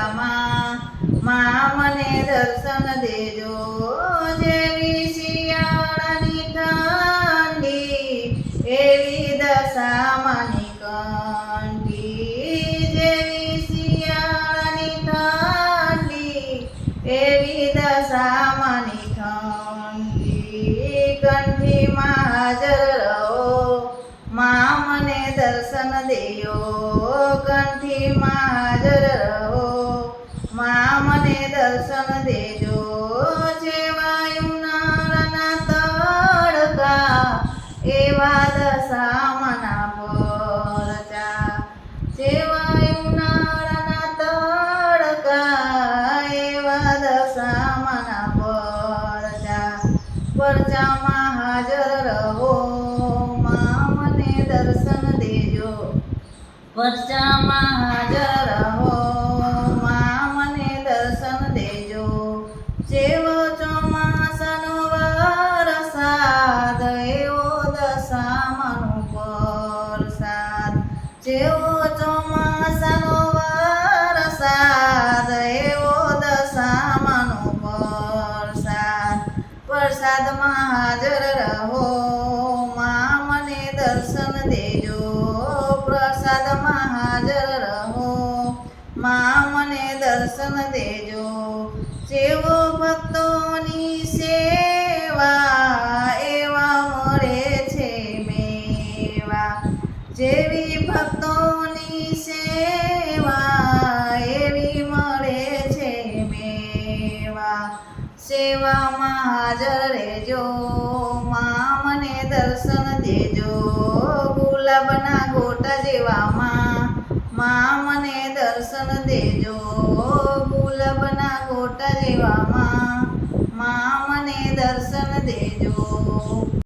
જેવામાં માં મને દર્શન દેજો જેવી શિયાળાની ઠંડી એવી દશા માની કંઠી જેવી શિયાળાની ઠંડી એવી દશા માની ઠંડી કંઠીમાં હાજર રહો માં મને દર્શન દેજો કંઠીમાં હાજર રહો માં મને દર્શન દેજો જેવા ઉનાળાના તડકા એવા દશામાના પરચા જેવા ઉનાળાના તડકા એવા દશામાના પરચામાં હાજર રહો માં મને દર્શન દેજો પરચામાં હાજર રહો માં મને દર્શન દેજો જેવો ચોમાસાનો વરસાદ એવો દશામાનો વરસાદ જેવો ચોમાસાનો વરસાદ એવો દશામાનો પ્રસાદમાં હાજર રહો માં મને દર્શન દેજો પ્રસાદમાં હાજર રહો માં મને દર્શન દેજો જેવો ભક્તોની સેવા એવા મળે છે મેવા જેવી ભક્તોની સેવા એવી મળે છે મેવા સેવામાં હાજર રહેજો માં મને દર્શન દેજો ગુલાબના ગોટા જેવામાં માં મને દર્શન દેજો ગુલાબના ગોટા જેવામાં